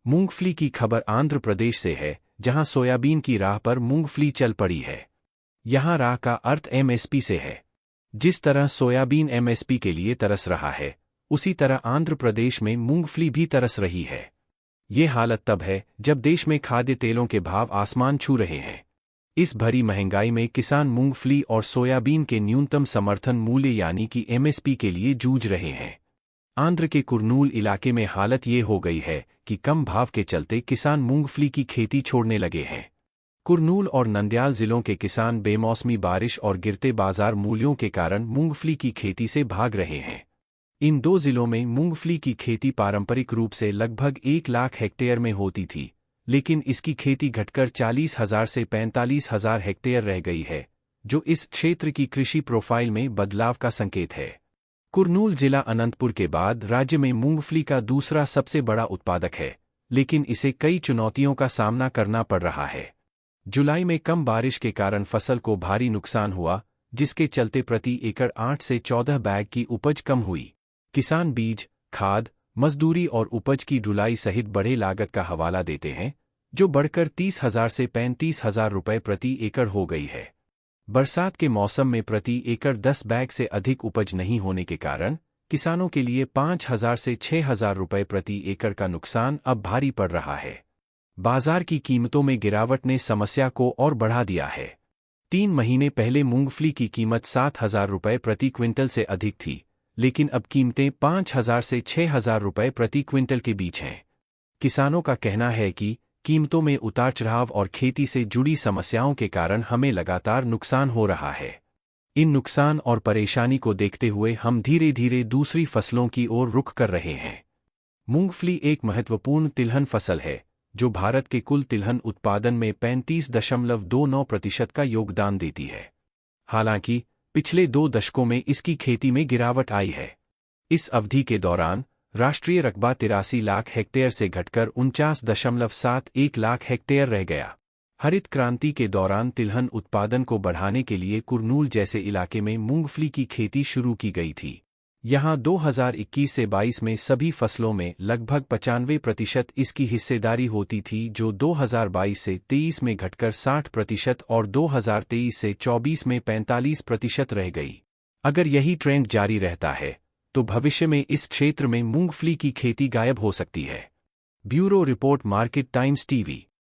मूंगफली की खबर आंध्र प्रदेश से है, जहां सोयाबीन की राह पर मूंगफली चल पड़ी है। यहां राह का अर्थ एमएसपी से है। जिस तरह सोयाबीन एमएसपी के लिए तरस रहा है, उसी तरह आंध्र प्रदेश में मूंगफली भी तरस रही है। ये हालत तब है जब देश में खाद्य तेलों के भाव आसमान छू रहे हैं। इस भरी महंगाई में किसान मूंगफली और सोयाबीन के न्यूनतम समर्थन मूल्य यानी कि एमएसपी के लिए जूझ रहे हैं। आंध्र के कुर्नूल इलाके में हालत ये हो गई है कि कम भाव के चलते किसान मूंगफली की खेती छोड़ने लगे हैं। कुर्नूल और नंदयाल जिलों के किसान बेमौसमी बारिश और गिरते बाजार मूल्यों के कारण मूंगफली की खेती से भाग रहे हैं। इन दो जिलों में मूंगफली की खेती पारंपरिक रूप से लगभग 1 लाख हेक्टेयर में होती थी, लेकिन इसकी खेती घटकर 40,000 से 45,000 हेक्टेयर रह गई है, जो इस क्षेत्र की कृषि प्रोफाइल में बदलाव का संकेत है। कुर्नूल जिला अनंतपुर के बाद राज्य में मूंगफली का दूसरा सबसे बड़ा उत्पादक है, लेकिन इसे कई चुनौतियों का सामना करना पड़ रहा है। जुलाई में कम बारिश के कारण फसल को भारी नुकसान हुआ, जिसके चलते प्रति एकड़ 8 से 14 बैग की उपज कम हुई। किसान बीज, खाद, मजदूरी और उपज की ढुलाई सहित बड़े लागत का हवाला देते हैं, जो बढ़कर 30,000 से 35,000 रुपये प्रति एकड़ हो गई है। बरसात के मौसम में प्रति एकड़ 10 बैग से अधिक उपज नहीं होने के कारण किसानों के लिए 5,000 से 6,000 रुपये प्रति एकड़ का नुकसान अब भारी पड़ रहा है। बाजार की कीमतों में गिरावट ने समस्या को और बढ़ा दिया है। 3 महीने पहले मूंगफली की कीमत 7,000 रुपये प्रति क्विंटल से अधिक थी, लेकिन अब कीमतें 5,000 से 6,000 रुपये प्रति क्विंटल के बीच हैं। किसानों का कहना है कि कीमतों में उतार चढ़ाव और खेती से जुड़ी समस्याओं के कारण हमें लगातार नुकसान हो रहा है। इन नुकसान और परेशानी को देखते हुए हम धीरे धीरे दूसरी फसलों की ओर रुख कर रहे हैं। मूंगफली एक महत्वपूर्ण तिलहन फसल है, जो भारत के कुल तिलहन उत्पादन में 35.29% का योगदान देती है। हालांकि पिछले 2 दशकों में इसकी खेती में गिरावट आई है। इस अवधि के दौरान राष्ट्रीय रकबा 83 लाख हेक्टेयर से घटकर 49.71 लाख हेक्टेयर रह गया। हरित क्रांति के दौरान तिलहन उत्पादन को बढ़ाने के लिए कुर्नूल जैसे इलाके में मूंगफली की खेती शुरू की गई थी। यहां 2021 से 22 में सभी फसलों में लगभग 95% इसकी हिस्सेदारी होती थी, जो 2022 से 23 में घटकर 60% और 2023 से 24 में 45% रह गई। अगर यही ट्रेंड जारी रहता है तो भविष्य में इस क्षेत्र में मूंगफली की खेती गायब हो सकती है। Bureau report, market times TV.